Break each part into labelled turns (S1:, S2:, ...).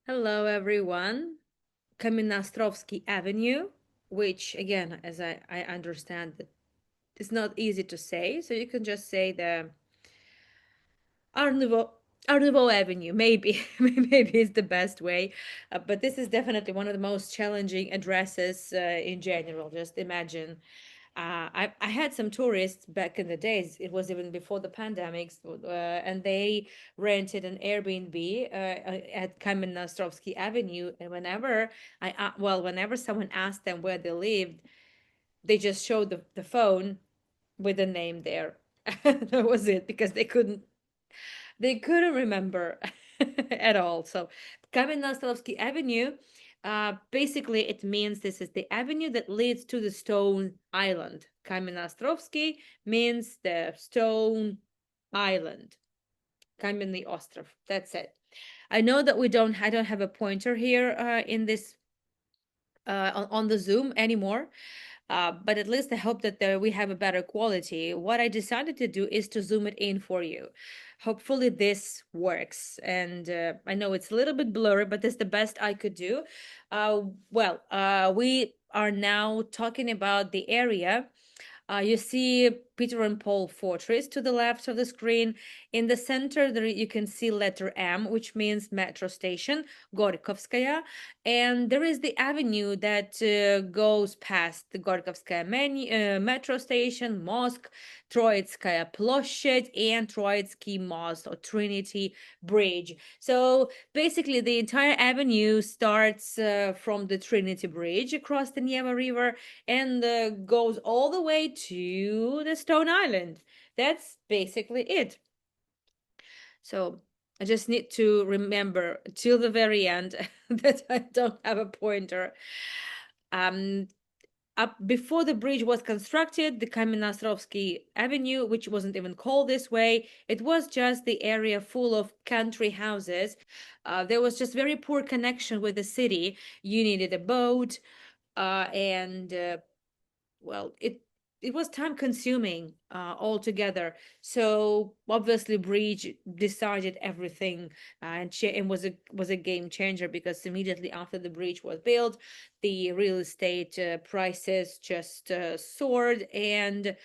S1: Hello, everyone. Kamenastrovsky Avenue, which, again, as I understand, it is not easy to say, so you can just say the Art Nouveau, Art Nouveau Avenue, maybe, maybe is the best way. But this is definitely one of the most challenging addresses in general. Just imagine. I had some tourists back in the days. It was even before the pandemics, and they rented an Airbnb at Kamenastrovsky Avenue. And whenever someone asked them where they lived, they just showed the phone with the name there. That was it because they couldn't remember at all. So Kamenastrovsky Avenue, basically it means this is the avenue that leads to the Stone Island. Kamenastrovsky means the Stone Island. Kamenny Ostrov. That's it. I don't have a pointer here in this on the Zoom anymore. But at least I hope that we have a better quality. What I decided to do is to zoom it in for you. Hopefully this works. And I know it's a little bit blurry, but it's the best I could do. We are now talking about the area. You see Peter and Paul Fortress to the left of the screen. In the center, there you can see letter M, which means metro station, Gorkovskaya. And there is the avenue that goes past the Gorkovskaya metro station, mosque, Troitskaya Ploshchad, and Troitsky Most or Trinity Bridge. So basically, the entire avenue starts from the Trinity Bridge across the Neva River and goes all the way to the Stone Island. That's basically it. So I just need to remember till the very end that I don't have a pointer. Um, Up before the bridge was constructed, the Kamenastrovsky Avenue, which wasn't even called this way, it was just the area full of country houses. There was just very poor connection with the city. You needed a boat, and it was time consuming altogether. So obviously Bridge decided everything, and was a game changer because immediately after the bridge was built, the real estate prices just soared. And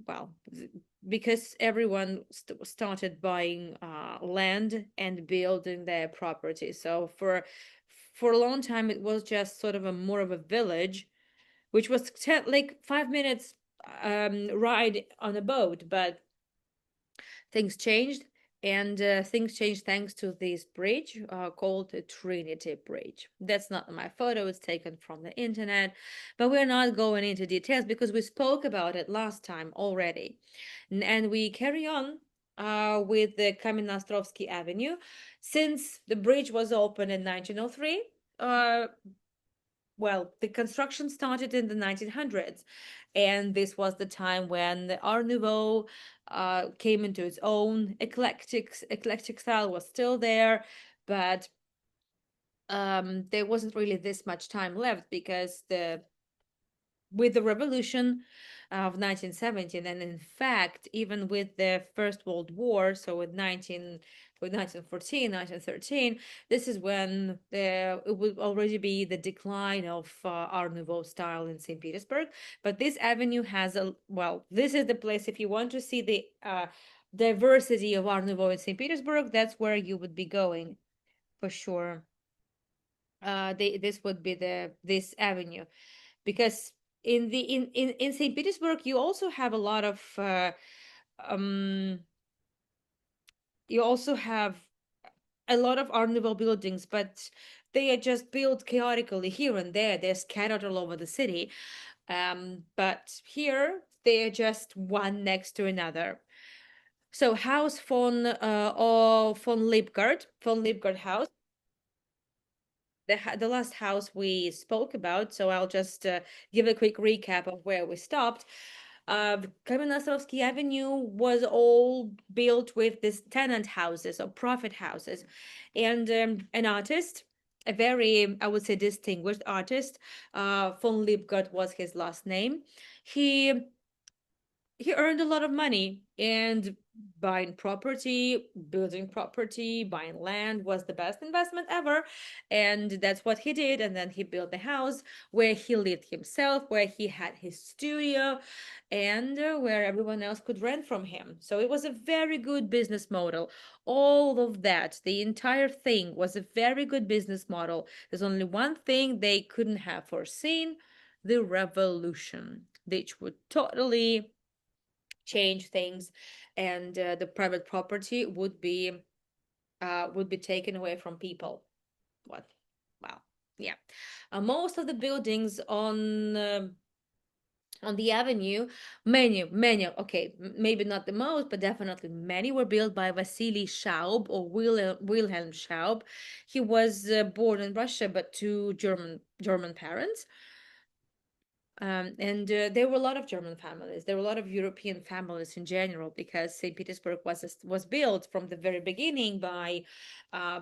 S1: well, because everyone started buying land and building their property. So for a long time it was just sort of a more of a village, which was like 5 minutes ride on a boat. But things changed, and things changed thanks to this bridge called the Trinity Bridge. That's not my photo, it's taken from the internet, but we're not going into details because we spoke about it last time already. And we carry on with the Kamenastrovsky Avenue. Since the bridge was opened in 1903, the construction started in the 1900s, and this was the time when the Art Nouveau came into its own. Eclectic style was still there, but there wasn't really this much time left because the with the revolution of 1917, and in fact even with the First World War, so with 1914, 1913, this is when it would already be the decline of Art Nouveau style in St. Petersburg. But this avenue has this is the place if you want to see the diversity of Art Nouveau in St. Petersburg. That's where you would be going for sure. This would be this avenue, because in St. Petersburg you also have a lot of um you also have a lot of Art Nouveau buildings, but they are just built chaotically here and there. They're scattered all over the city. But here they are just one next to another. So House von Liebgard House, the last house we spoke about. So I'll just give a quick recap of where we stopped. Kamenastrovsky Avenue was all built with these tenant houses or profit houses, and an artist, a very, I would say, distinguished artist, von Liebgard was his last name. He he earned a lot of money, and buying property, building property, buying land was the best investment ever. And that's what he did. And then he built the house where he lived himself, where he had his studio, and where everyone else could rent from him. So it was a very good business model. All of that, the entire thing was a very good business model. There's only one thing they couldn't have foreseen: the revolution, which would totally change things, and the private property would be taken away from people. What? Wow. Yeah. Most of the buildings on the avenue, many, okay, maybe not the most, but definitely many were built by Vasily Schaub, or Wilhelm Schaub. He was born in Russia, but to German parents. And there were a lot of German families. There were a lot of European families in general, because St. Petersburg was built from the very beginning by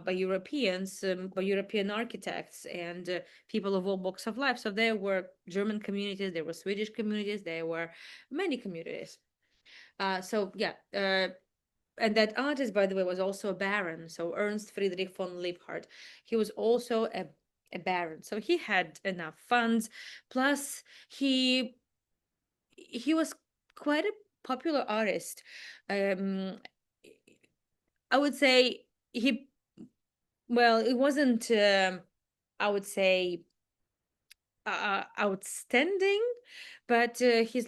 S1: Europeans, by European architects, and people of all walks of life. So there were German communities, there were Swedish communities, there were many communities. So yeah, and that artist, by the way, was also a baron. So Ernst Friedrich von Liebhardt, he was also a baron. So he had enough funds. Plus, he he was quite a popular artist. Um, I would say he, well, it wasn't. I would say outstanding, but his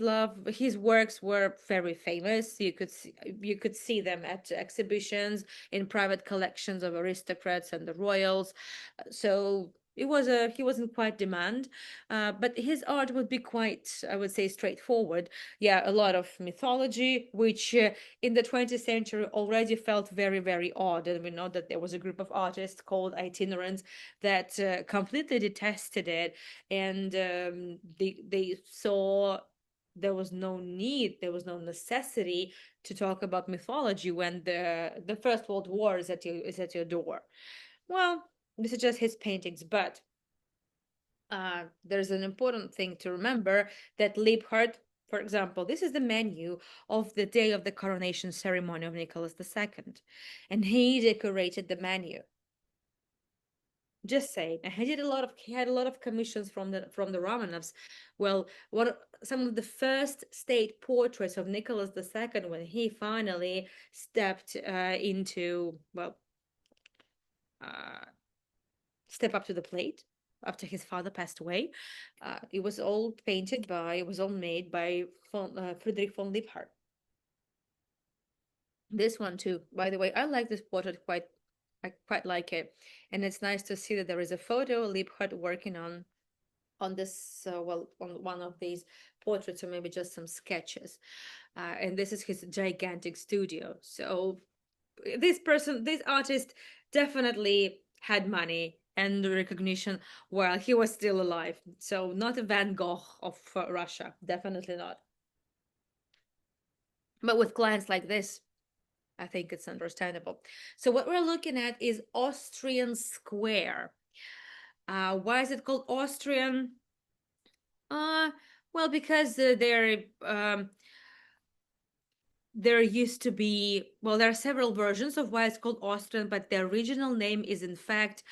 S1: works were very famous. You could see them at exhibitions, in private collections of aristocrats and the royals. So he wasn't quite demand, but his art would be quite, I would say, straightforward. Yeah, a lot of mythology, which in the 20th century already felt very, very odd. And we know that there was a group of artists called itinerants that completely detested it, and they saw there was no need, there was no necessity to talk about mythology when the First World War is at your door. Well, this is just his paintings, but there's an important thing to remember, that Liebhardt, for example, this is the menu of the day of the coronation ceremony of Nicholas II, and he decorated the menu. Just saying. And he had a lot of commissions from the Romanovs. Well, what some of the first state portraits of Nicholas II, when he finally stepped into, well, uh, step up to the plate after his father passed away. It was all made by Friedrich von Liebhardt. This one too, by the way, I like this portrait quite. I quite like it, and it's nice to see that there is a photo of Liebhardt working on this, well, on one of these portraits, or maybe just some sketches. And this is his gigantic studio. So this artist definitely had money and recognition while he was still alive. So not a Van Gogh of Russia, definitely not. But with clients like this, I think it's understandable. So what we're looking at is Austrian Square. Why is it called Austrian? Uh, well, because there used to be, well, there are several versions of why it's called Austrian, but the original name is in fact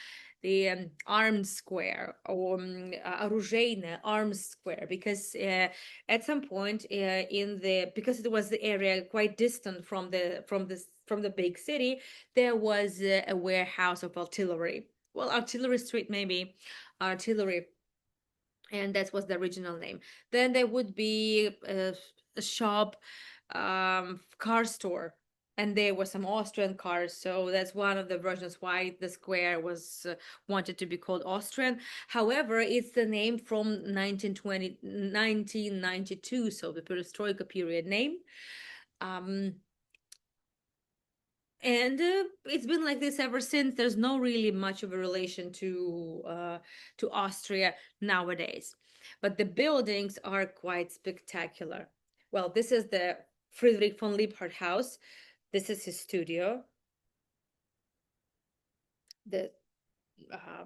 S1: the Armed Square, or Оружейная Armed Square, because at some point because it was the area quite distant from the big city, there was a warehouse of artillery. Well, artillery street, maybe artillery, and that was the original name. Then there would be a shop, car store, and there were some Austrian cars. So that's one of the versions why the square was wanted to be called Austrian. However, it's the name from 1992, so the Perestroika period name. Um, and it's been like this ever since. There's no really much of a relation to Austria nowadays, but the buildings are quite spectacular. Well, this is the Friedrich von Liebhardt house. This is his studio. The uh,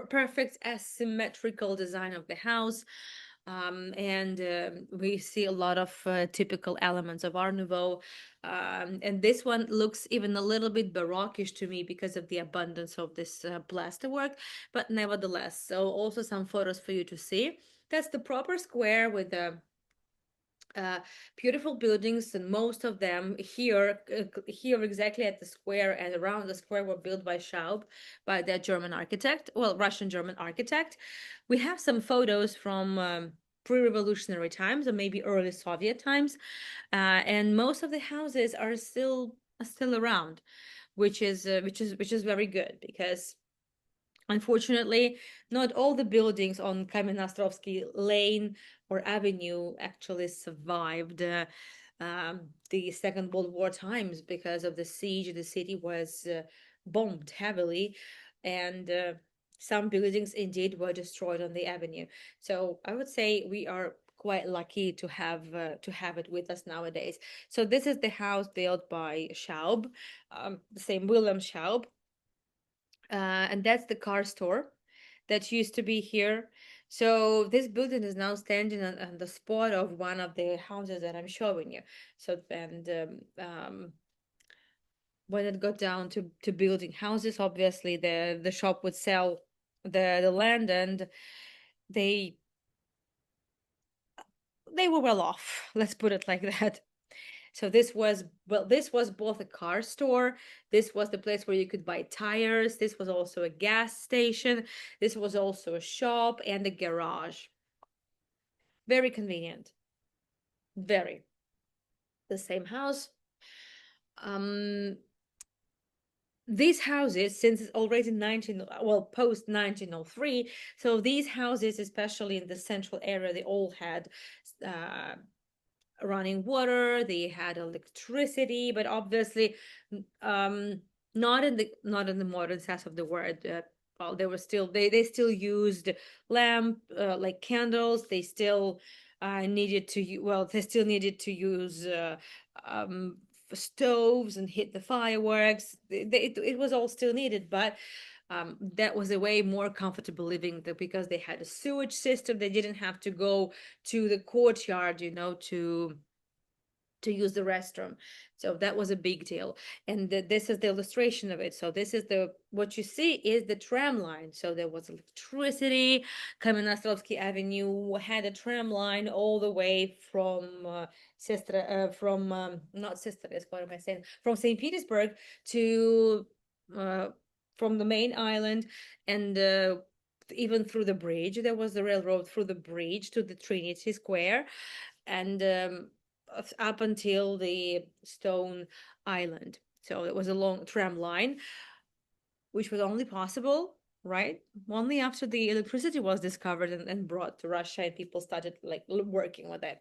S1: perfect asymmetrical design of the house. And we see a lot of typical elements of Art Nouveau. And this one looks even a little bit barockish to me because of the abundance of this plasterwork, but nevertheless. So also some photos for you to see. That's the proper square with the uh, beautiful buildings, and most of them here exactly at the square and around the square were built by Schaub, by the German architect, well, Russian German architect. We have some photos from pre-revolutionary times or maybe early Soviet times, and most of the houses are still around, which is very good because unfortunately, not all the buildings on Kamenostrovsky Lane or Avenue actually survived the Second World War times because of the siege. The city was bombed heavily, and some buildings indeed were destroyed on the avenue. So I would say we are quite lucky to have it with us nowadays. So this is the house built by Schaub, the same Wilhelm Schaub, and that's the car store that used to be here. So this building is now standing on the spot of one of the houses that I'm showing you. So and when it got down to building houses, obviously the shop would sell the land, and they they were well off. Let's put it like that. So this was both a car store. This was the place where you could buy tires. This was also a gas station. This was also a shop and a garage. Very convenient. Very. The same house. Um, these houses, since it's already 19, well, post 1903, so these houses, especially in the central area, they all had uh, running water, they had electricity, but obviously um not in the modern sense of the word. Well, they were still they still used lamp, like candles. They still they still needed to use um stoves and hit the fireworks. It was all still needed, but that was a way more comfortable living because they had a sewage system. They didn't have to go to the courtyard, to use the restroom. So that was a big deal. And this is the illustration of it. So this is the what you see is the tram line. So there was electricity. Kamenostrovsky Avenue had a tram line all the way from from not Sestra, what am I saying? From St. Petersburg to uh, from the main island, and even through the bridge. There was the railroad through the bridge to the Trinity Square, and up until the Stone Island. So it was a long tram line, which was only possible, right? Only after the electricity was discovered and brought to Russia, and people started like working with it.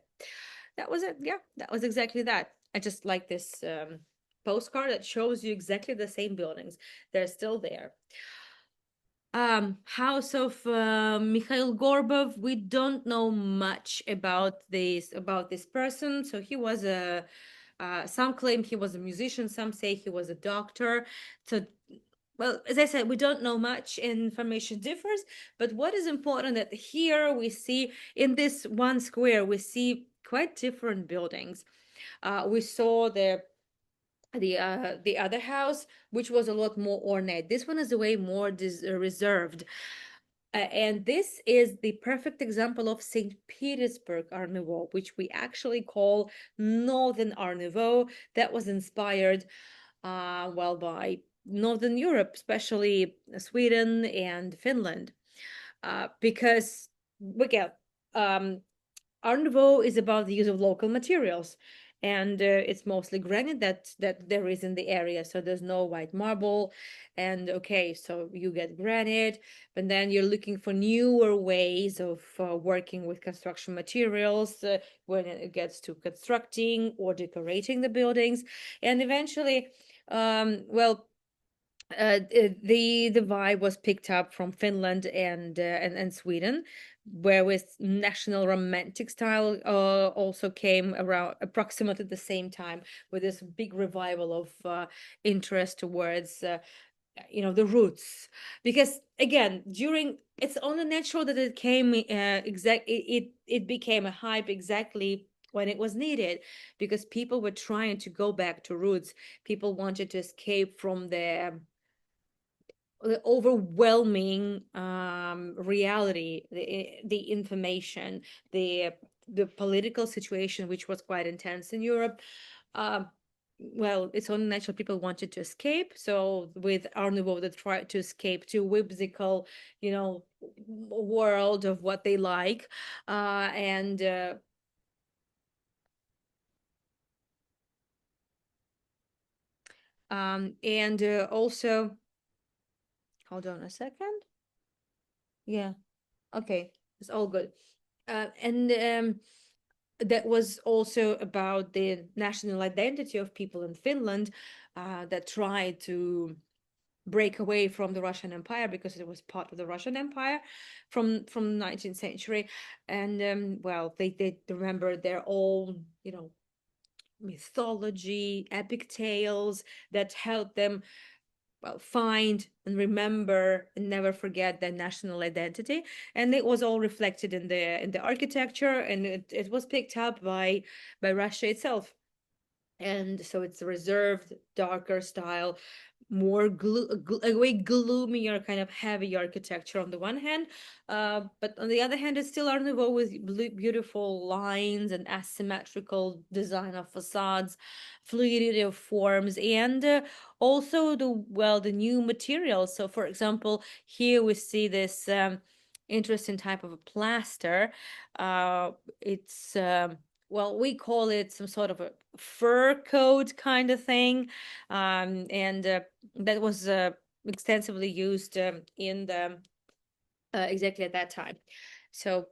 S1: That was it. Yeah, that was exactly that. I just like this postcard that shows you exactly the same buildings. They're still there. House of Mikhail Gorbov. We don't know much about this person. So he was a some claim he was a musician, some say he was a doctor. So, well, as I said, we don't know much. Information differs, but what is important that here we see in this one square we see quite different buildings. We saw the other house, which was a lot more ornate. This one is a way more reserved. And this is the perfect example of St. Petersburg Art Nouveau, which we actually call Northern Art Nouveau. That was inspired, well, by Northern Europe, especially Sweden and Finland, because again, um, Art Nouveau is about the use of local materials, and it's mostly granite that there is in the area. So there's no white marble, and okay, so you get granite, but then you're looking for newer ways of working with construction materials when it gets to constructing or decorating the buildings, and eventually, well, the vibe was picked up from Finland and Sweden, whereas national romantic style also came around approximately the same time with this big revival of interest towards the roots, because again, during it's only natural that it came it became a hype exactly when it was needed, because people were trying to go back to roots. People wanted to escape from the overwhelming reality, the information, the the political situation, which was quite intense in Europe. Um, well, it's only natural people wanted to escape. So with Art Nouveau, they tried to escape to whimsical, world of what they like, and also, hold on a second. Yeah, okay, it's all good. And That was also about the national identity of people in Finland, that tried to break away from the Russian Empire, because it was part of the Russian Empire from the 19th century. And well, they remember their own, mythology, epic tales that helped them, well, find and remember and never forget their national identity. And it was all reflected in the architecture, and it was picked up by Russia itself. And so it's a reserved, darker style, more a way gloomier, kind of heavy architecture on the one hand, but on the other hand, it's still Art Nouveau with beautiful lines and asymmetrical design of facades, fluidity of forms, and also the new materials. So, for example, here we see this interesting type of a plaster. It's well, we call it some sort of a fur coat kind of thing, and that was extensively used in the exactly at that time. So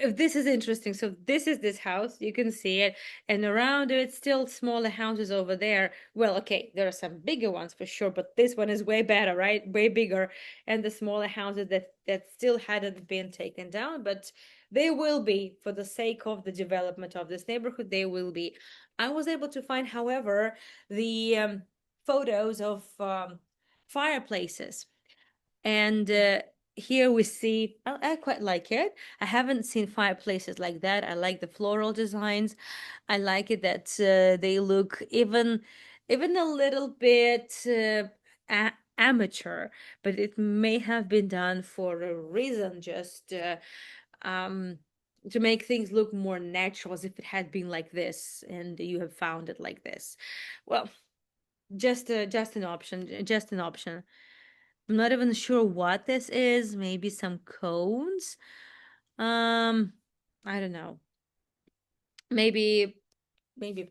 S1: this is interesting. So this is this house. You can see it, and around it, still smaller houses over there. Well, okay, there are some bigger ones for sure, but this one is way better, right? Way bigger, and the smaller houses that still hadn't been taken down, but they will be for the sake of the development of this neighborhood. They will be. I was able to find, however, the photos of fireplaces, and here we see, I quite like it. I haven't seen fireplaces like that. I like the floral designs. I like it that they look even a little bit amateur, but it may have been done for a reason, just um, to make things look more natural, as if it had been like this and you have found it like this. Well, just an option, just an option. I'm not even sure what this is. Maybe some cones. Um, I don't know. Maybe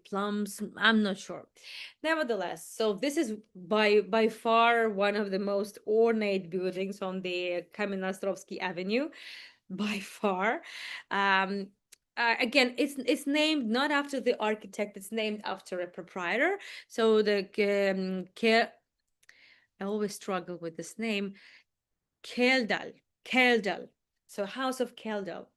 S1: plums. I'm not sure. Nevertheless, so this is by far one of the most ornate buildings on the Kamenastrovsky Avenue, by far. Um, Again, it's named not after the architect. It's named after a proprietor. So I always struggle with this name. Keldal. Keldal. So House of Keldal.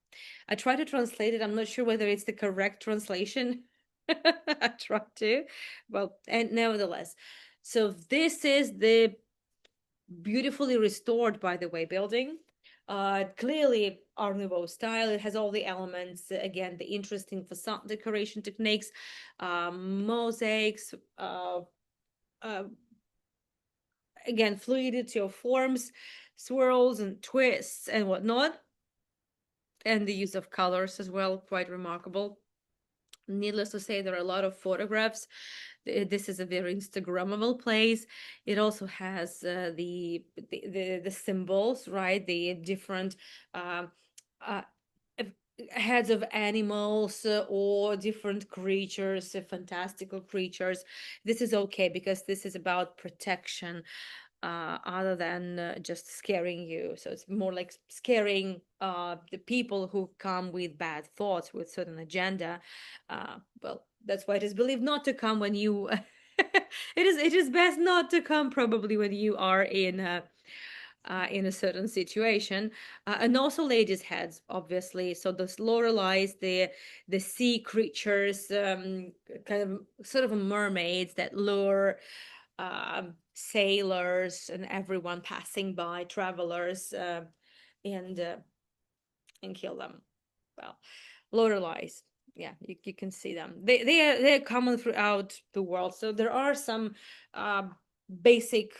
S1: I try to translate it. I'm not sure whether it's the correct translation. I try to. Well, and nevertheless. So this is the beautifully restored, by the way, building. Clearly Art Nouveau style. It has all the elements. Again, the interesting facade decoration techniques, mosaics, uh, again, fluidity of forms, swirls and twists and whatnot, and the use of colors as well, quite remarkable. Needless to say, there are a lot of photographs. This is a very Instagrammable place. It also has the symbols, right? The different um, uh, heads of animals or different creatures, fantastical creatures. This is okay because this is about protection, other than just scaring you. So it's more like scaring the people who come with bad thoughts, with certain agenda. Well, that's why it is believed not to come when you. It is best not to come probably when you are in a certain situation, and also ladies' heads, obviously. So the loreleis, the sea creatures, kind of sort of mermaids that lure sailors and everyone passing by, travelers, and and kill them. Well, loader lies. Yeah, you can see them. They're common throughout the world. So there are some uh, basic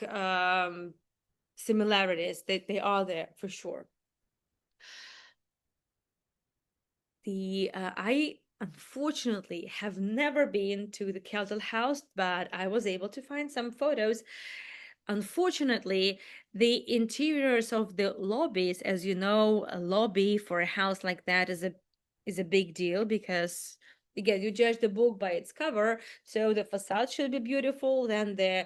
S1: similarities. They are there for sure. The I unfortunately have never been to the Keltel house, but I was able to find some photos. Unfortunately, the interiors of the lobbies, as you know, a lobby for a house like that is a big deal because again, you judge the book by its cover, so the facade should be beautiful, then the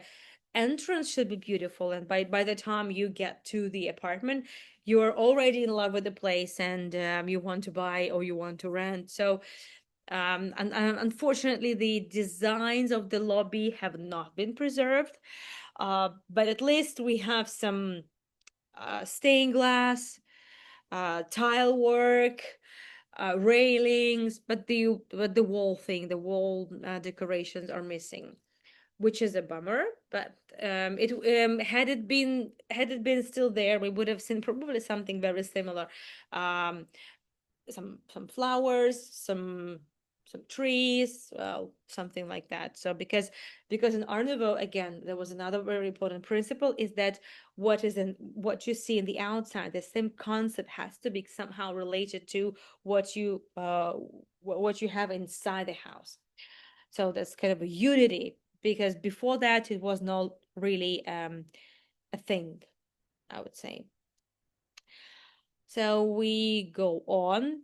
S1: entrance should be beautiful, and by the time you get to the apartment, you're already in love with the place, and you want to buy or you want to rent. So and unfortunately, the designs of the lobby have not been preserved, but at least we have some stained glass, tile work, railings, but the wall thing, the wall decorations are missing, which is a bummer. But it had it been still there, we would have seen probably something very similar. Um, some flowers, some trees, well, something like that. So because in Art Nouveau, again, there was another very important principle is that what you see in the outside, the same concept has to be somehow related to what you have inside the house. So that's kind of a unity, because before that it was not really a thing, I would say. So we go on,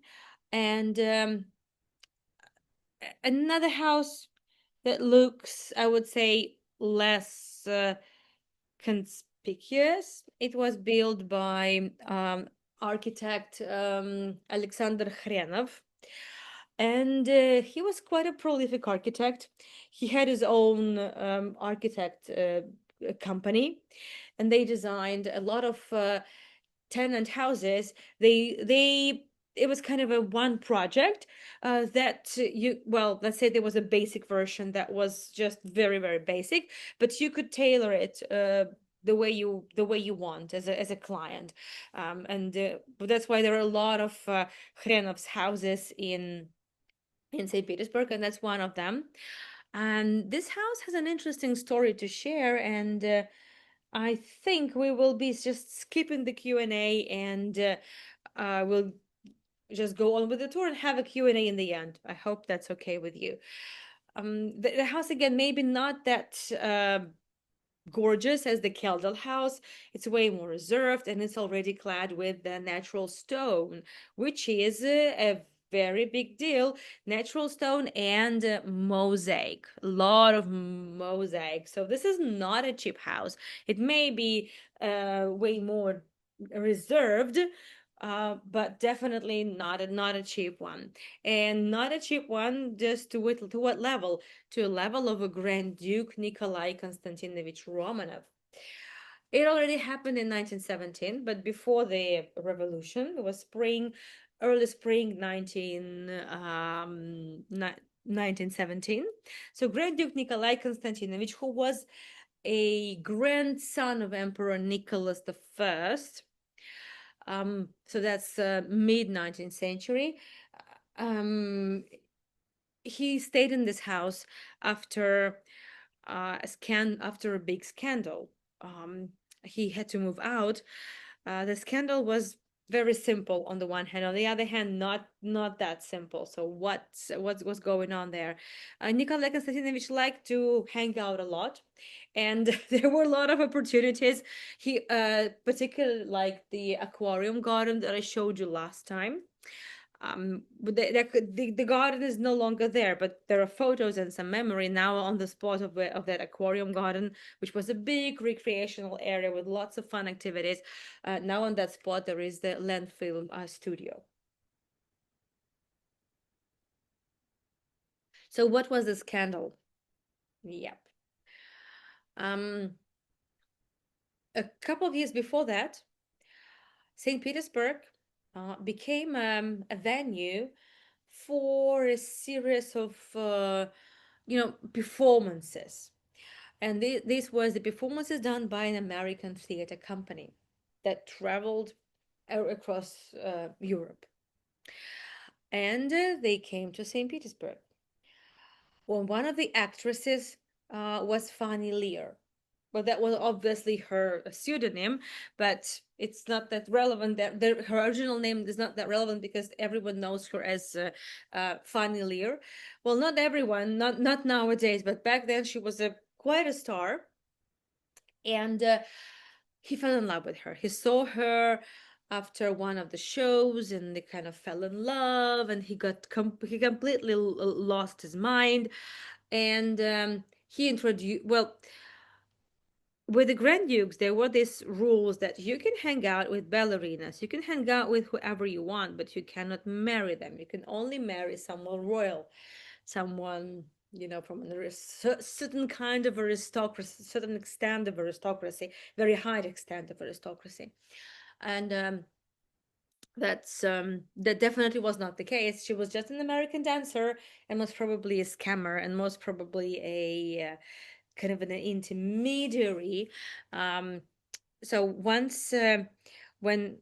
S1: and another house that looks, I would say, less conspicuous. It was built by architect Alexander Khrenov. And he was quite a prolific architect. He had his own architect company, and they designed a lot of tenant houses. They It was kind of a one project that well, let's say there was a basic version that was just very, very basic, but you could tailor it the way you want as a client. And that's why there are a lot of Khrenov's houses in St. Petersburg, and that's one of them. And this house has an interesting story to share, and I think we will be just skipping the Q&A, and we'll just go on with the tour and have a Q&A in the end. I hope that's okay with you. The house, again, maybe not that gorgeous as the Keldal house. It's way more reserved, and it's already clad with the natural stone, which is a very big deal. Natural stone and mosaic, a lot of mosaic. So this is not a cheap house. It may be way more reserved, but definitely not a cheap one, and not a cheap one. Just to what level? To a level of a Grand Duke Nikolai Konstantinovich Romanov. It already happened in 1917, but before the revolution, it was early spring 1917. So Grand Duke Nikolai Konstantinovich, who was a grandson of Emperor Nicholas the First, so that's mid 19th century. Um, he stayed in this house after after a big scandal. He had to move out. The scandal was very simple on the one hand. On the other hand, not that simple. So what's going on there? Nikolai Konstantinovich liked to hang out a lot, and there were a lot of opportunities. He particularly liked the aquarium garden that I showed you last time. But the garden is no longer there, but there are photos and some memory now on the spot of that aquarium garden, which was a big recreational area with lots of fun activities. Now on that spot there is the landfill studio. So what was the scandal? Yep. um a couple of years before that, St. Petersburg became a venue for a series of performances. And this was the performances done by an American theater company that traveled across Europe. And they came to St. Petersburg. Well, one of the actresses was Fanny Lear. Well, that was obviously her pseudonym, but it's not that relevant. That her original name is not that relevant because everyone knows her as Fanny Lear. Well, not everyone, not nowadays, but back then she was a quite a star, and he fell in love with her. He saw her after one of the shows, and they kind of fell in love, and he completely lost his mind, and he introduced well with the Grand Dukes, there were these rules that you can hang out with ballerinas, you can hang out with whoever you want, but you cannot marry them. You can only marry someone royal, someone, from a certain kind of aristocracy, certain extent of aristocracy, very high extent of aristocracy. And that definitely was not the case. She was just an American dancer and most probably a scammer and most probably a kind of an intermediary. Um, so once when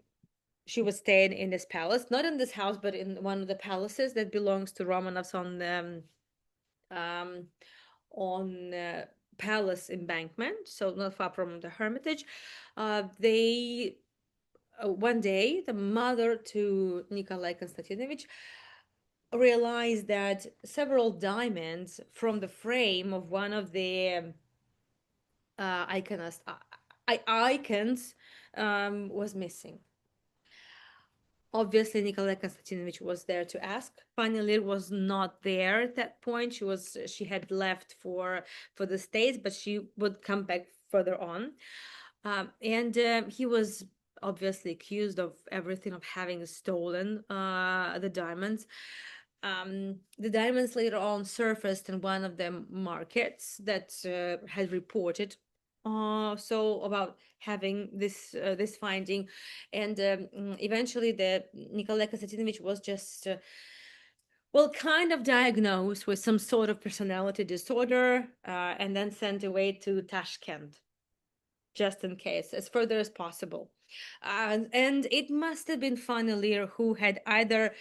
S1: she was staying in this palace, not in this house, but in one of the palaces that belongs to Romanovs um, on Palace Embankment, so not far from the Hermitage. They One day the mother to Nikolai Konstantinovich realized that several diamonds from the frame of one of the icons icons was missing. Obviously, Nikolai Konstantinovich was there to ask. Finally, was not there at that point. She had left for the States, but she would come back further on. And he was obviously accused of everything, of having stolen the diamonds. The diamonds later on surfaced in one of the markets that had reported so about having this finding, and eventually the Nikolai Konstantinovich was just well, kind of diagnosed with some sort of personality disorder, and then sent away to Tashkent just in case, as further as possible. And it must have been Fanny Lear who had either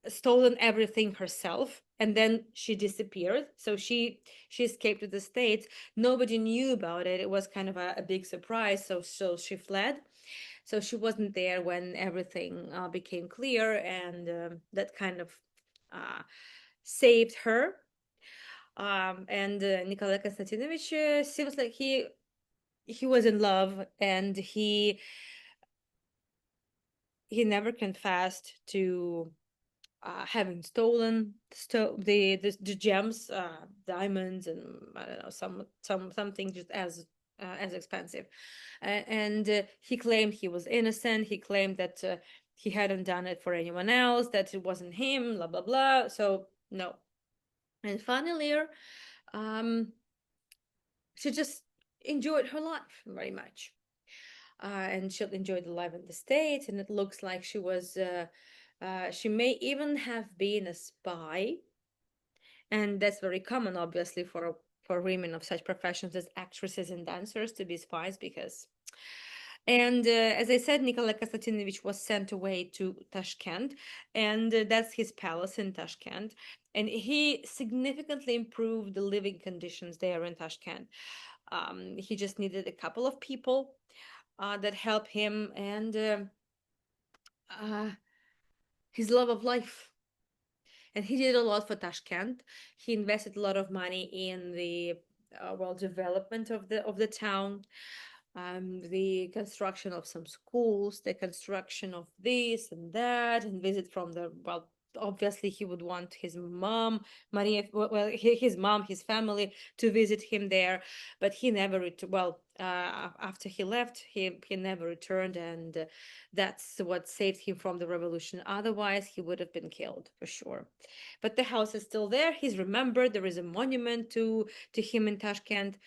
S1: stolen everything herself and then she disappeared, so she escaped to the States. Nobody knew about it. It was kind of a big surprise, so she fled. So she wasn't there when everything became clear, and that kind of saved her. And Nikolai Konstantinovich seems like he was in love, and he never confessed to having stolen the gems, diamonds, and I don't know, something just as expensive. And he claimed he was innocent. He claimed that he hadn't done it for anyone else, that it wasn't him, blah blah blah. So no. And finally, she just enjoyed her life very much. And she enjoyed the life in the States, and it looks like she may even have been a spy, and that's very common, obviously, for women of such professions as actresses and dancers to be spies, because. And as I said, Nikolai Konstantinovich was sent away to Tashkent, and that's his palace in Tashkent. And he significantly improved the living conditions there in Tashkent. He just needed a couple of people that help him, and uh, his love of life. And he did a lot for Tashkent. He invested a lot of money in the development of the town, the construction of some schools, the construction of this and that, and visit from the well. Obviously, he would want his mom, Maria, well, his mom, his family to visit him there, but he never returned. Well, after he left, he never returned, and that's what saved him from the revolution. Otherwise, he would have been killed for sure. But the house is still there. He's remembered. There is a monument to him in Tashkent.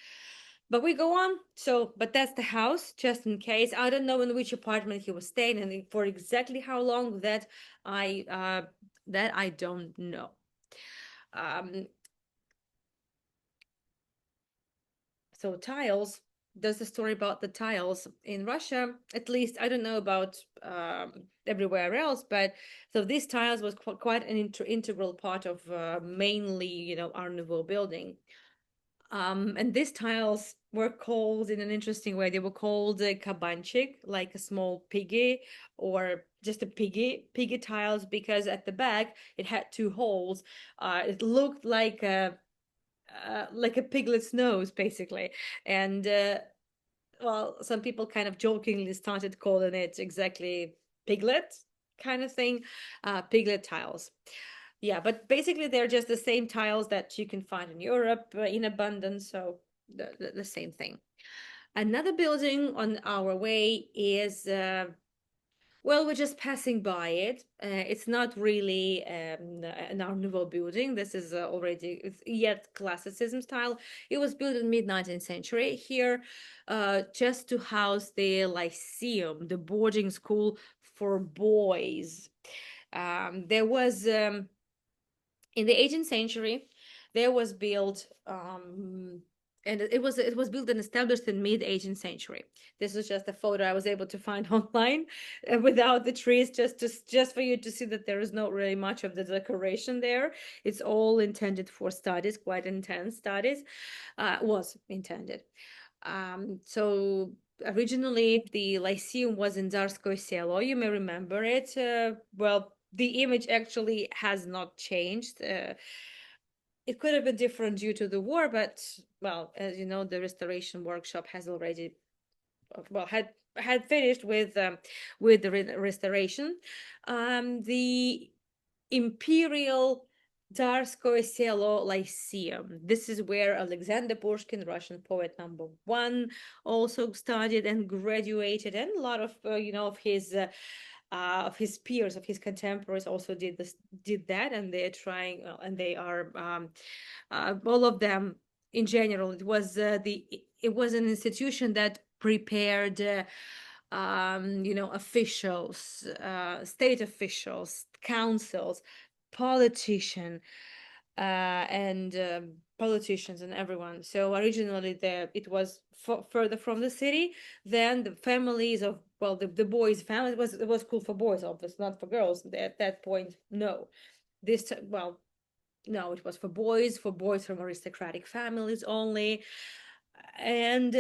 S1: But we go on. So, but that's the house, just in case. I don't know in which apartment he was staying and for exactly how long. That I don't know. Um, So tiles. There's a story about the tiles in Russia. At least I don't know about everywhere else, but so these tiles was quite an integral part of mainly, Art Nouveau building. And these tiles were called in an interesting way. They were called kabanchik, like a small piggy, or just a piggy tiles, because at the back it had two holes. It looked like a piglet's nose, basically. And well, some people kind of jokingly started calling it exactly piglet kind of thing, piglet tiles. Yeah, but basically they're just the same tiles that you can find in Europe in abundance. So the same thing. Another building on our way is well, we're just passing by it. It's not really an Art Nouveau building. This is already it's yet classicism style. It was built in mid 19th century here, just to house the Lyceum, the boarding school for boys. There was in the 18th century, there was built and it was built and established in mid 18th century. This was just a photo I was able to find online without the trees, just for you to see that there is not really much of the decoration there. It's all intended for studies, quite intense studies. Was intended. So originally the Lyceum was in Tsarskoye Selo. You may remember it. Well, the image actually has not changed. It could have been different due to the war, but well, as you know, the restoration workshop has already well had finished with the restoration. The Imperial Tsarskoye Selo Lyceum. This is where Alexander Pushkin, Russian poet number one, also studied and graduated, and a lot of of his peers, of his contemporaries, also did that, and they're trying, and they are all of them in general. It was an institution that prepared. Officials, state officials, councils, politician, and politicians and everyone. So originally, it was further from the city. Then the families of well, the boys' family it was cool for boys, obviously not for girls. At that point, no. This well, no, it was for boys from aristocratic families only. And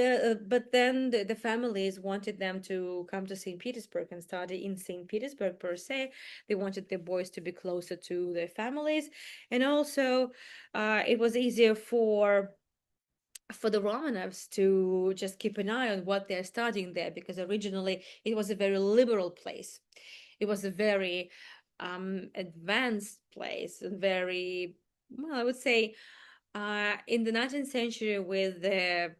S1: but then the families wanted them to come to St. Petersburg and study in St. Petersburg per se. They wanted the boys to be closer to their families, and also it was easier for the Romanovs to just keep an eye on what they're studying there, because originally it was a very liberal place. It was a very advanced place, and very well, I would say in the 19th century, with the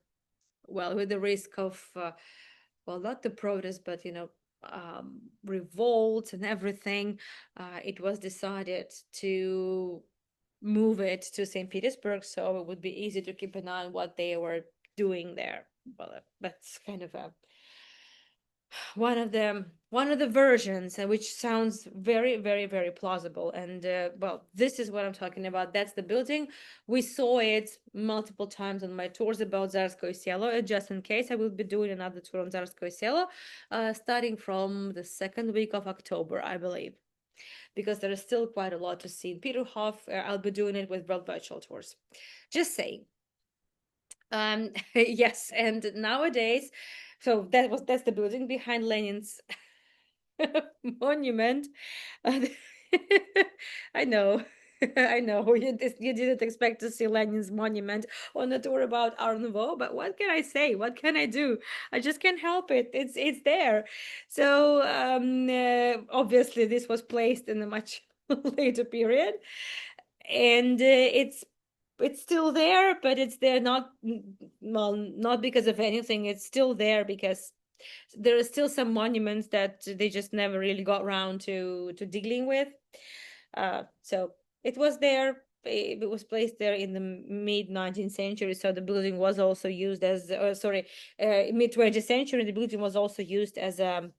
S1: risk of well, not the protest, but revolts and everything, it was decided to move it to St. Petersburg, so it would be easy to keep an eye on what they were doing there. Well, that's kind of a one of the versions, which sounds very, very, very plausible. And well, this is what I'm talking about. That's the building. We saw it multiple times on my tours about Tsarskoye Selo. Just in case, I will be doing another tour on Tsarskoye Selo, starting from the second week of October, I believe, because there is still quite a lot to see in Peterhof. I'll be doing it with virtual tours. Just saying. Yes, and nowadays, so that's the building behind Lenin's monument. Uh, I know. I know you didn't expect to see Lenin's monument on a tour about Art Nouveau, but what can I say? What can I do? I just can't help it. It's there. So obviously this was placed in a much later period, and it's still there, but it's there not well, not because of anything. It's still there because there are still some monuments that they just never really got around to dealing with. So it was there. It was placed there in the mid 19th century. So the building was also used as, sorry, mid 20th century. The building was also used as a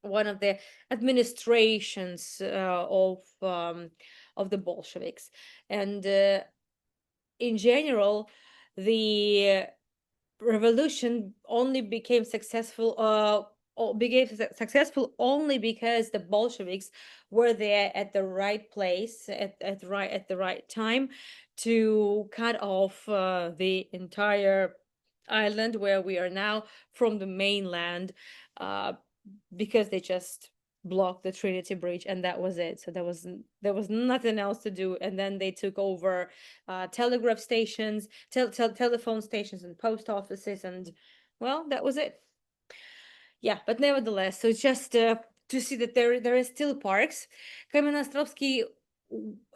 S1: one of the administrations of the Bolsheviks, and in general, the revolution only became successful successful only because the Bolsheviks were there at the right place at the right time to cut off the entire island where we are now from the mainland, uh, because they just blocked the Trinity Bridge, and that was it. So there was nothing else to do. And then they took over telegraph stations, telephone stations, and post offices, and well, that was it. Yeah, but nevertheless, so just to see that there are still parks. Kamenostrovsky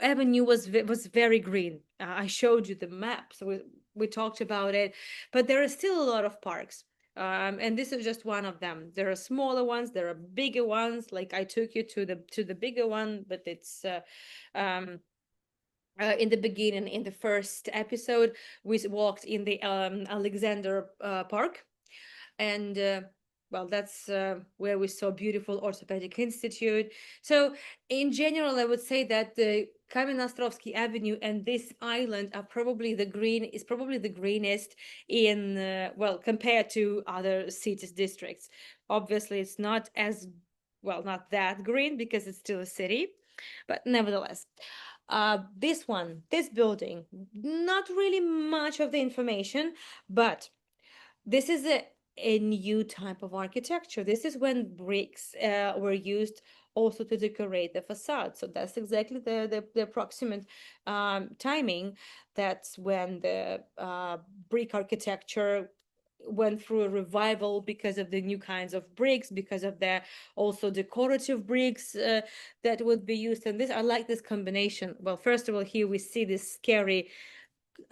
S1: Avenue was very green. I showed you the map, so we talked about it, but there are still a lot of parks. And this is just one of them. There are smaller ones, there are bigger ones. Like I took you to the bigger one, but it's um, in the beginning, in the first episode, we walked in the Alexander Park, and well, that's where we saw beautiful orthopedic institute. So in general, I would say that the Kamenostrovsky Avenue and this island are probably the greenest in well, compared to other cities districts. Obviously it's not as well, not that green because it's still a city, but nevertheless, this building, not really much of the information, but this is a new type of architecture. This is when bricks were used also to decorate the facade. So that's exactly the approximate timing. That's when the brick architecture went through a revival because of the new kinds of bricks, because of the also decorative bricks that would be used. And this, I like this combination. Well, first of all, here we see this scary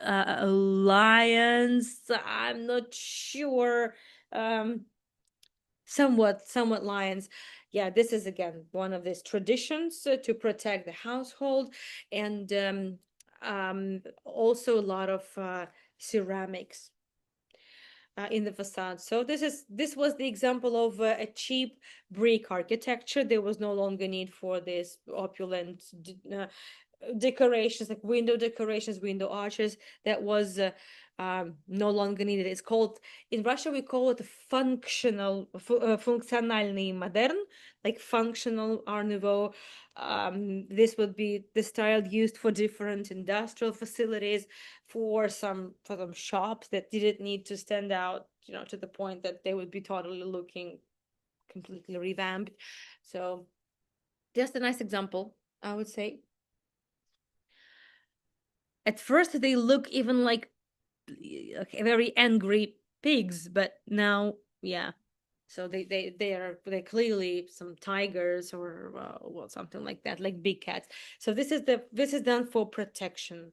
S1: lions. I'm not sure. Um, somewhat lions. Yeah, this is again one of these traditions to protect the household, and also a lot of ceramics in the facade. So this was the example of a cheap brick architecture. There was no longer need for this opulent decorations, like window decorations, window arches. That was no longer needed. It's called, in Russia we call it functional, функциональный модерн, like functional Art Nouveau. This would be the style used for different industrial facilities, for some shops that didn't need to stand out, to the point that they would be totally looking completely revamped. So just a nice example, I would say. At first they look even like very angry pigs, but now, yeah. So they're clearly some tigers, or well, something like that, like big cats. So this is done for protection.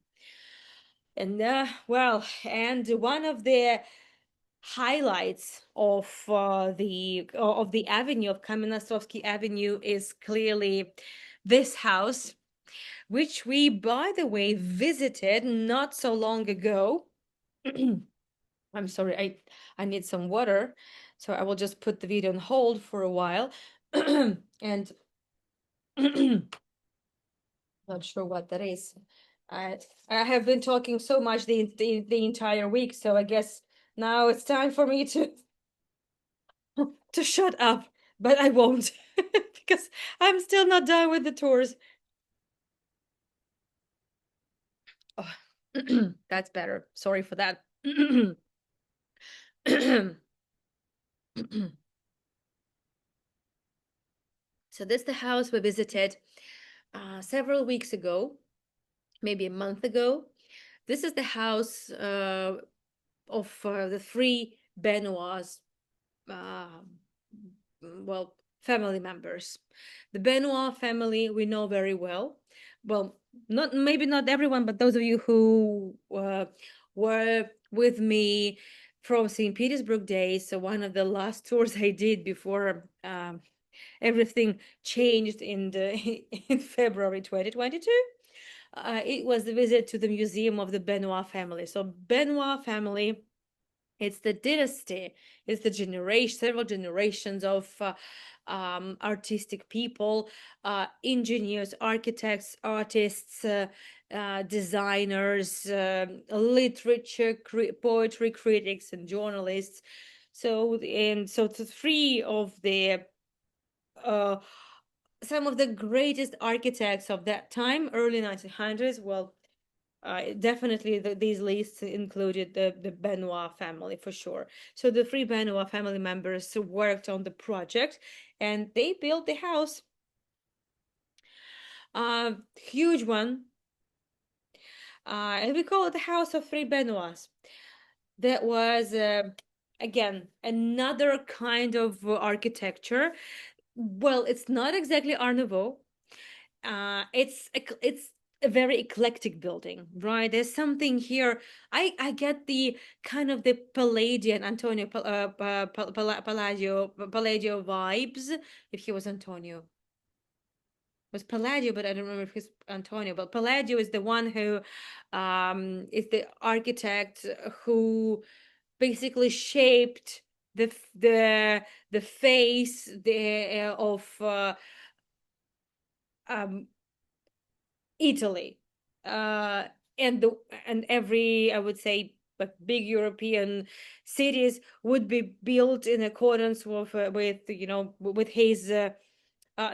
S1: And well, and one of the highlights of the avenue of Kamenostrovsky Avenue is clearly this house, which we, by the way, visited not so long ago. I'm sorry, I need some water, so I will just put the video on hold for a while. And not sure what that is. I I have been talking so much the entire week, so I guess now it's time for me to shut up, but I won't because I'm still not done with the tours. Oh, that's better. Sorry for that. So this is the house we visited several weeks ago, maybe a month ago. This is the house of the three Benoits, uh, well, family members. The Benoit family we know very well. Well, not maybe not everyone, but those of you who were with me from St. Petersburg days. So one of the last tours I did before everything changed in February 2022. It was the visit to the museum of the Benoit family. So Benoit family It's the dynasty. It's the generation, several generations of artistic people, engineers, architects, artists, designers, literature, poetry critics, and journalists. So the three of the uh, some of the greatest architects of that time, early 1900s. Well, definitely these lists included the Benoit family for sure. So the three Benoit family members worked on the project, and they built the house, huge one, and we call it the House of Three Benoits. That was again another kind of architecture. Well, it's not exactly Art Nouveau. It's a very eclectic building, right? There's something here. I get the kind of the Palladian Antonio Palladio vibes. If he was Antonio, it was Palladio, but I don't remember if he's Antonio. But Palladio is the one who is the architect who basically shaped the the face of um Italy, uh, and the and every, I would say, like big European cities would be built in accordance with with his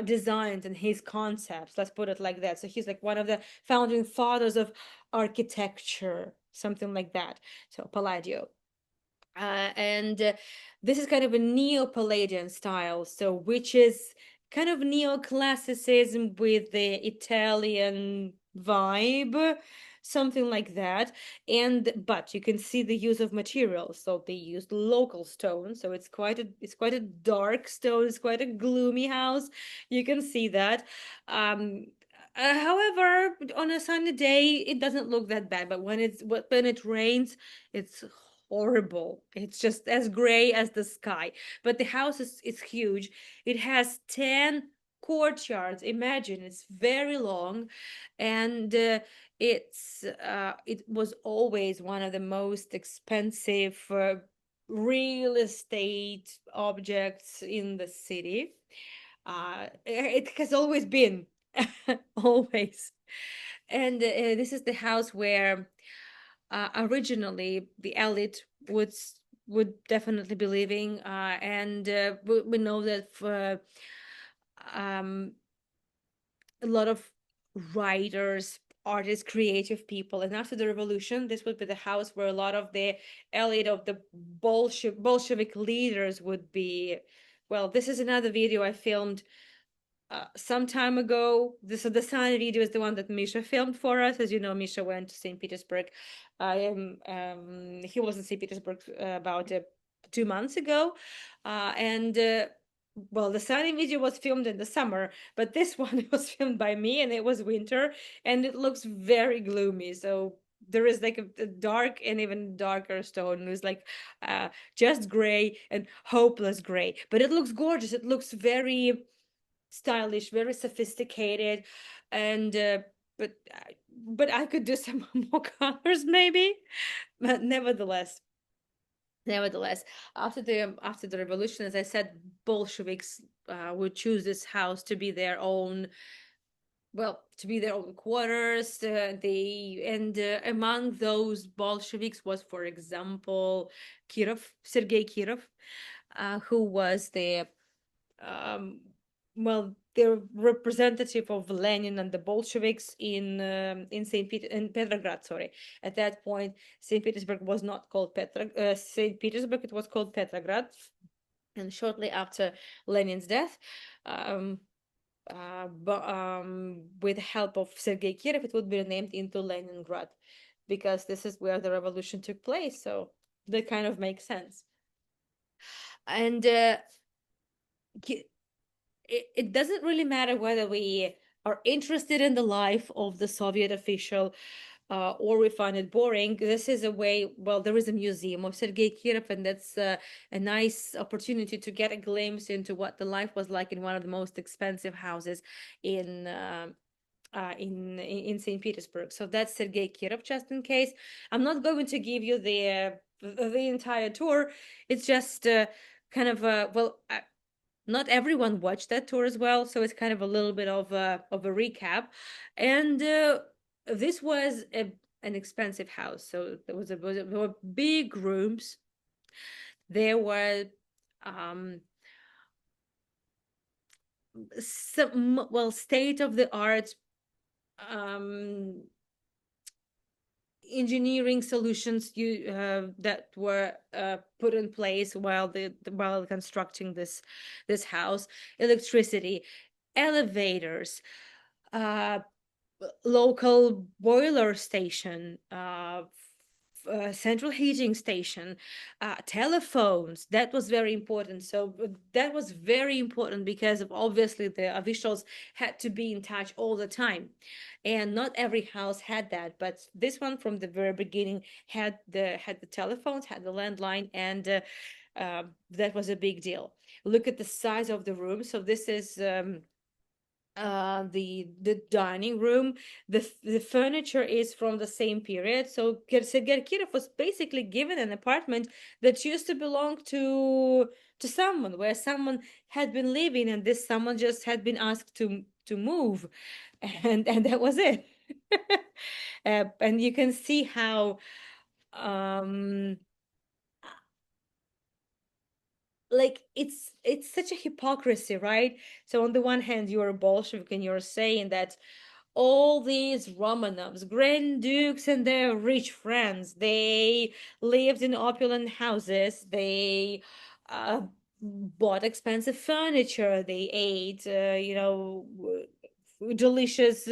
S1: designs and his concepts. Let's put it like that. So he's like one of the founding fathers of architecture, something like that. So Palladio. And this is kind of a neo-Palladian style, so which is kind of neoclassicism with the Italian vibe, something like that. And but you can see the use of materials. So they used local stone, so it's quite a dark stone. It's quite a gloomy house. You can see that. Um, However, on a sunny day, it doesn't look that bad. But when it rains, it's horrible. It's just as gray as the sky. But the house is huge. It has 10 courtyards. Imagine, it's very long, and it was always one of the most expensive real estate objects in the city. It has always been, always. And this is the house where originally the elite would definitely be living, and we know that for um, a lot of writers, artists, creative people, and after the revolution, this would be the house where a lot of the elite of the Bolshevik leaders would be. Well, this is another video I filmed some time ago. This the sign video is the one that Misha filmed for us. As you know, Misha went to St. Petersburg. He was in St. Petersburg about 2 months ago, and well, the signing video was filmed in the summer, but this one was filmed by me, and it was winter, and it looks very gloomy. So there is like a dark and even darker stone. It's like just gray and hopeless gray, but it looks gorgeous. It looks very stylish, very sophisticated, and but I could do some more colors maybe, but nevertheless, after the revolution, as I said, Bolsheviks would choose this house to be their own, well, to be their own quarters. They and Among those Bolsheviks was, for example, Sergei Kirov, who was the um, well, the representative of Lenin and the Bolsheviks in Petrograd. Sorry, at that point, Saint Petersburg was not called Saint Petersburg. It was called Petrograd, and shortly after Lenin's death, um, with the help of Sergei Kirov, it would be renamed into Leningrad, because this is where the revolution took place. So that kind of makes sense. And it doesn't really matter whether we are interested in the life of the Soviet official or we find it boring. This is a way, well, there is a museum of Sergei Kirov, and that's a nice opportunity to get a glimpse into what the life was like in one of the most expensive houses in. In St. Petersburg. So that's Sergei Kirov, just in case. I'm not going to give you the the entire tour. It's just kind of well, not everyone watched that tour as well, so it's kind of a little bit of a recap. And this was an expensive house, so there were big rooms. There were um some, well, state of the art um engineering solutions you that were put in place while while constructing this house. Electricity, elevators, uh local boiler station, central heating station, telephones. That was very important. So that was very important because of obviously the officials had to be in touch all the time, and not every house had that. But this one from the very beginning had the telephones, had the landline, and that was a big deal. Look at the size of the room. So this is the dining room. The furniture is from the same period. So Sergei Kirov was basically given an apartment that used to belong to someone, where someone had been living, and this someone just had been asked to move, and that was it. And you can see how um like it's such a hypocrisy, right? So on the one hand, you're a Bolshevik and you're saying that all these Romanovs, Grand Dukes, and their rich friends, they lived in opulent houses. They bought expensive furniture. They ate, delicious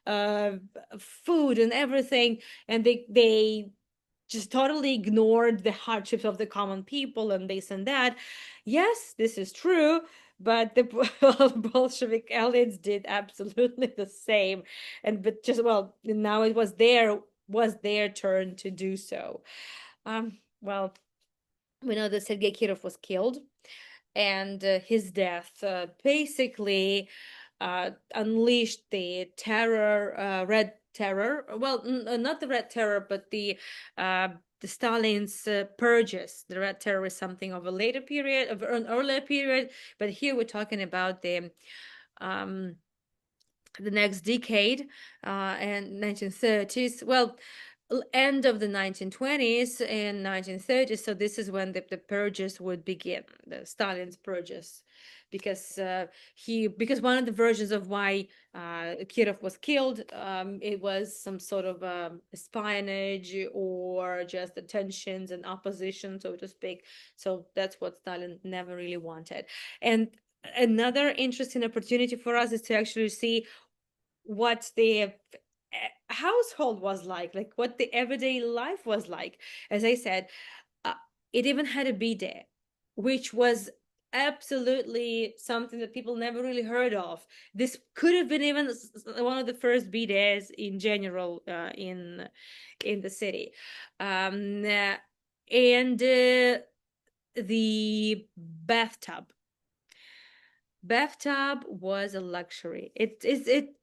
S1: uh, food and everything. And they just totally ignored the hardships of the common people and this and that. Yes, this is true, but the Bolshevik elites did absolutely the same, and but just well, now it was their turn to do so. Well, we know that Sergei Kirov was killed, and his death basically unleashed the terror, red terror. Well, not the red terror, but the Stalin's purges. The red terror is something of a later period, of an earlier period, but here we're talking about um, the next decade, and 1930s. Well, end of the 1920s and 1930s. So this is when the purges would begin, the Stalin's purges, because because one of the versions of why Kirov was killed, it was some sort of espionage or just attentions and opposition, so to speak. So that's what Stalin never really wanted. And another interesting opportunity for us is to actually see what the household was like what the everyday life was like. As I said, uh, it even had a bidet, which was absolutely something that people never really heard of. This could have been even one of the first bidets in general in the city. And the bathtub was a luxury. It is it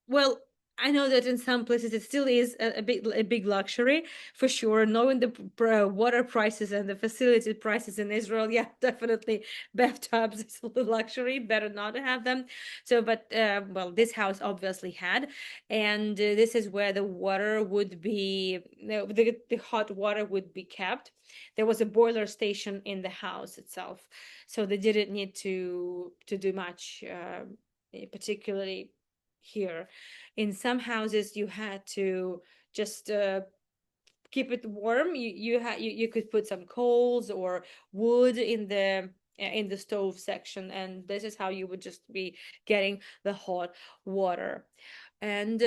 S1: well, I know that in some places it still is a big luxury for sure. Knowing the water prices and the facility prices in Israel, yeah, definitely bathtubs is a luxury. Better not to have them. So, but well, this house obviously had, and this is where the water would be, the hot water would be kept. There was a boiler station in the house itself, so they didn't need to do much, particularly here. In some houses, you had to just keep it warm. You could put some coals or wood in the stove section, and this is how you would just be getting the hot water. And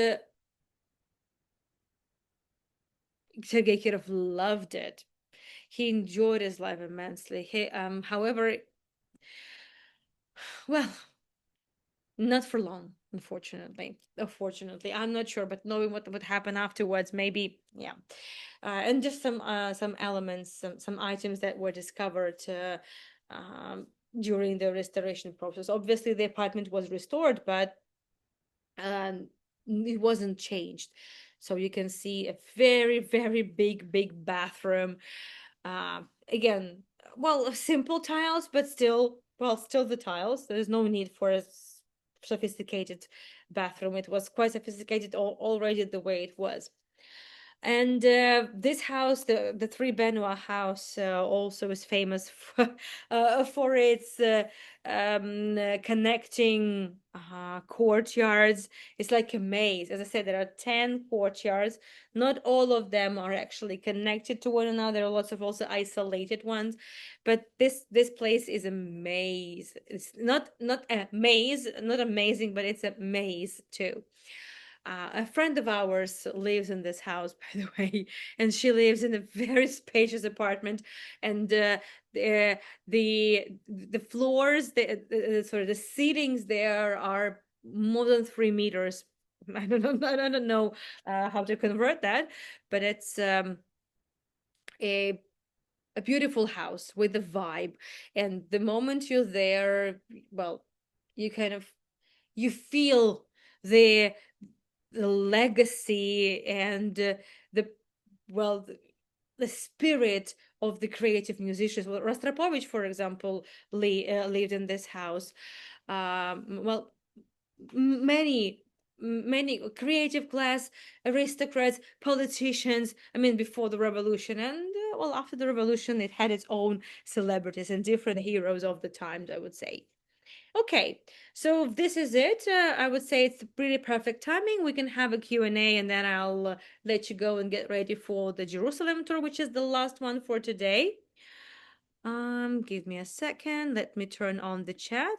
S1: Sergei Kirov loved it. He enjoyed his life immensely. However, well, not for long, unfortunately. Unfortunately, I'm not sure, but knowing what would happen afterwards, maybe, yeah. And just some elements, some items that were discovered um, during the restoration process. Obviously, the apartment was restored, but um, it wasn't changed. So you can see a very, very big bathroom, Again, well, simple tiles, but still, well, still the tiles. There's no need for a sophisticated bathroom. It was quite sophisticated already the way it was. And this house, the Three Benoit house, also is famous for its connecting courtyards. It's like a maze. As I said, there are 10 courtyards. Not all of them are actually connected to one another. There are lots of also isolated ones, but this place is a maze. It's not a maze, not amazing, but it's a maze too. A friend of ours lives in this house, by the way, and she lives in a very spacious apartment. And the the floors, sorry, the ceilings there are more than 3 meters. I don't know. I don't know how to convert that, but it's a a beautiful house with a vibe. And the moment you're there, well, you kind of you feel the the legacy and the well the spirit of the creative musicians. Well, Rostropovich, for example, lived in this house. Well, many creative class, aristocrats, politicians. I mean, before the revolution, and well, after the revolution, it had its own celebrities and different heroes of the times, I would say. Okay, so this is it. I would say it's pretty perfect timing. We can have a Q&A, and then I'll let you go and get ready for the Jerusalem tour, which is the last one for today. Give me a second. Let me turn on the chat.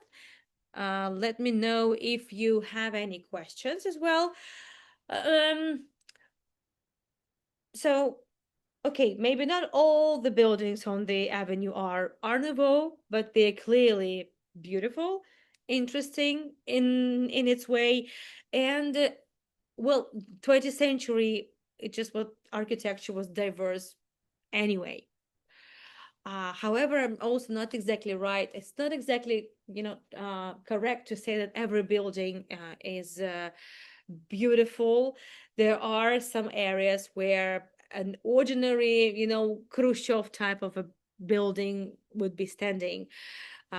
S1: Let me know if you have any questions as well. Um, so okay, maybe not all the buildings on the avenue are Art Nouveau, but they're clearly beautiful, interesting in its way, and well, 20th century, it just what architecture was diverse anyway. However, I'm also not exactly right. It's not exactly, correct to say that every building is beautiful. There are some areas where an ordinary, Khrushchev type of a building would be standing.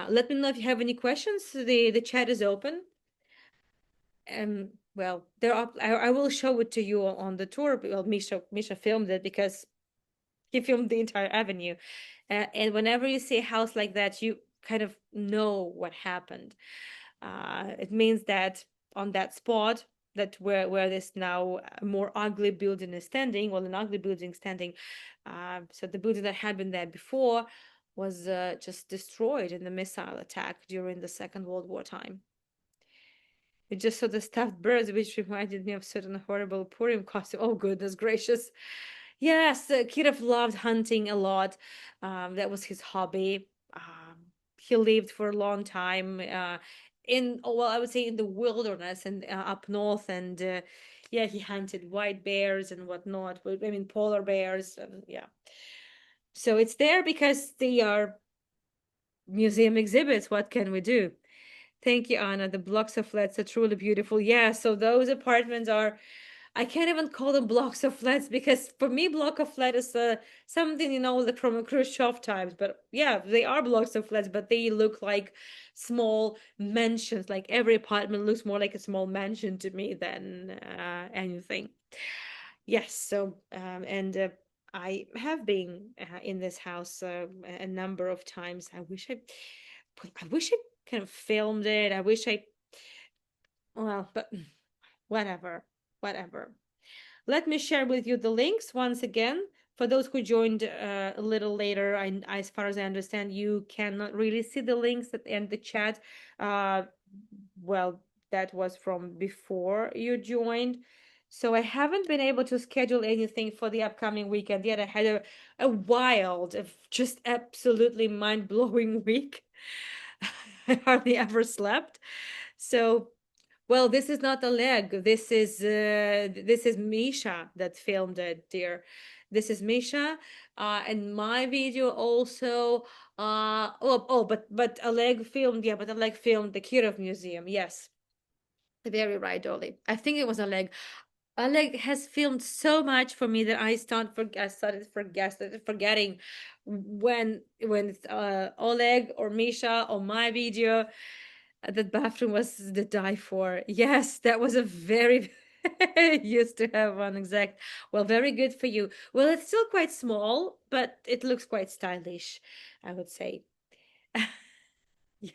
S1: Let me know if you have any questions. The chat is open. Well, there are. I will show it to you on the tour. Well, Misha filmed it because he filmed the entire avenue. And whenever you see a house like that, you kind of know what happened. It means that on that spot, that where this now more ugly building is standing, well, an ugly building standing, so the building that had been there before was just destroyed in the missile attack during the Second World War time. You just saw the stuffed birds, which reminded me of certain horrible Purim costume. Oh, goodness gracious. Yes, Kirov loved hunting a lot. That was his hobby. He lived for a long time well, I would say in the wilderness and up north. And yeah, he hunted white bears and whatnot. I mean, polar bears. And yeah. So it's there because they are museum exhibits. What can we do? Thank you, Anna. The blocks of flats are truly beautiful. Yeah, so those apartments are, I can't even call them blocks of flats because for me, block of flat is something, like from a Khrushchev times. But yeah, they are blocks of flats, but they look like small mansions. Like every apartment looks more like a small mansion to me than anything. Yes, so, and I have been in this house a number of times. I wish I kind of filmed it. I wish I, well, but whatever, whatever. Let me share with you the links once again. For those who joined a little later, as far as I understand, you cannot really see the links in the chat. Uh, well, that was from before you joined. So I haven't been able to schedule anything for the upcoming weekend yet. I had a wild, just absolutely mind-blowing week. I hardly ever slept. So, well, this is not Oleg. This is Misha that filmed it, dear. This is Misha, and my video also. But Oleg filmed. Yeah, but Oleg filmed the Kirov Museum. Yes, very right, Dolly. I think it was Oleg. Oleg has filmed so much for me that I started forgetting when it's Oleg or Misha or my video. That bathroom was the die for. Yes, that was a very used to have one exact. Well, very good for you. Well, it's still quite small, but it looks quite stylish, I would say.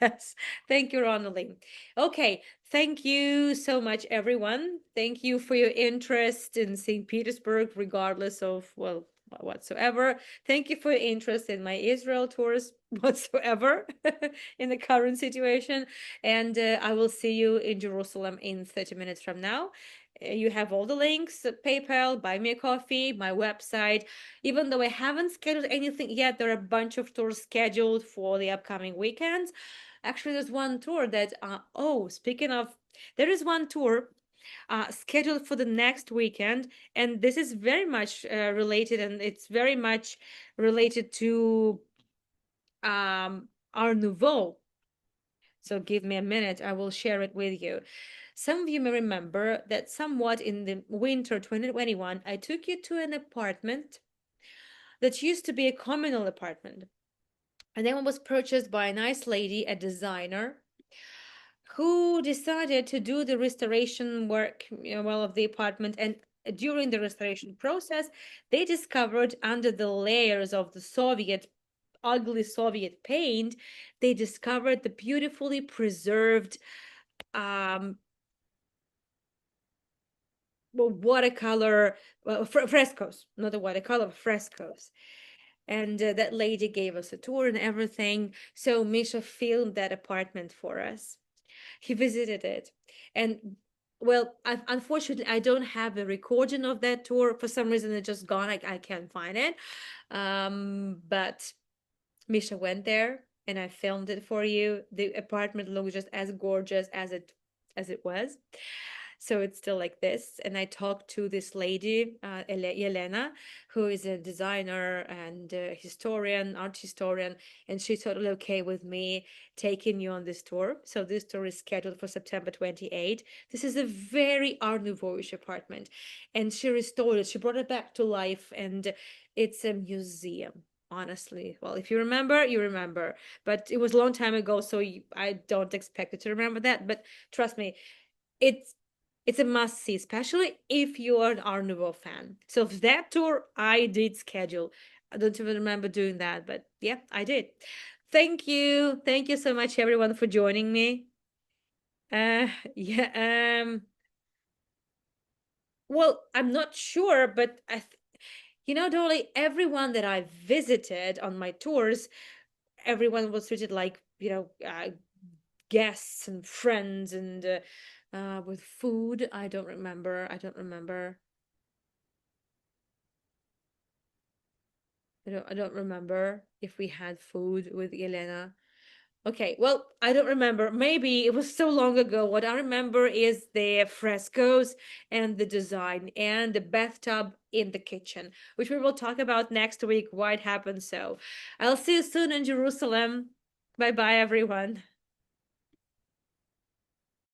S1: Yes, thank you, Ronaldin. Okay, thank you so much, everyone. Thank you for your interest in St. Petersburg, regardless of, well, whatsoever. Thank you for your interest in my Israel tours whatsoever in the current situation. And I will see you in Jerusalem in 30 minutes from now. You have all the links, PayPal, Buy Me a Coffee, my website. Even though I haven't scheduled anything yet, there are a bunch of tours scheduled for the upcoming weekends. Actually, there's one tour that, oh, speaking of, there is one tour scheduled for the next weekend, and this is very much related, and it's very much related to our Nouveau. So give me a minute, I will share it with you. Some of you may remember that somewhat in the winter 2021, I took you to an apartment that used to be a communal apartment. And then it was purchased by a nice lady, a designer, who decided to do the restoration work, well, of the apartment. And during the restoration process, they discovered under the layers of the ugly Soviet paint, they discovered the beautifully preserved um, watercolor frescoes, not the watercolor frescoes. And that lady gave us a tour and everything. So Misha filmed that apartment for us. He visited it. And well, unfortunately, I don't have a recording of that tour. For some reason, it's just gone. I can't find it. But Misha went there and I filmed it for you. The apartment looks just as gorgeous as it was. So it's still like this. And I talked to this lady, Yelena, who is a designer and historian, art historian, and she's totally okay with me taking you on this tour. So this tour is scheduled for September 28th. This is a very Art Nouveau-ish apartment, and she restored it. She brought it back to life, and it's a museum. Honestly, well, if you remember, you remember, but it was a long time ago, so I don't expect you to remember that. But trust me, it's it's a must see, especially if you're an Art Nouveau fan. So that tour I did schedule. I don't even remember doing that, but yeah, I did. Thank you so much, everyone, for joining me. Uh, yeah. Well, I'm not sure, but Dolly, everyone that I visited on my tours, everyone was treated like, guests and friends and with food. I don't remember. I don't remember if we had food with Elena. Okay, well, I don't remember. Maybe it was so long ago. What I remember is the frescoes and the design and the bathtub in the kitchen, which we will talk about next week, why it happened so. I'll see you soon in Jerusalem. Bye bye, everyone.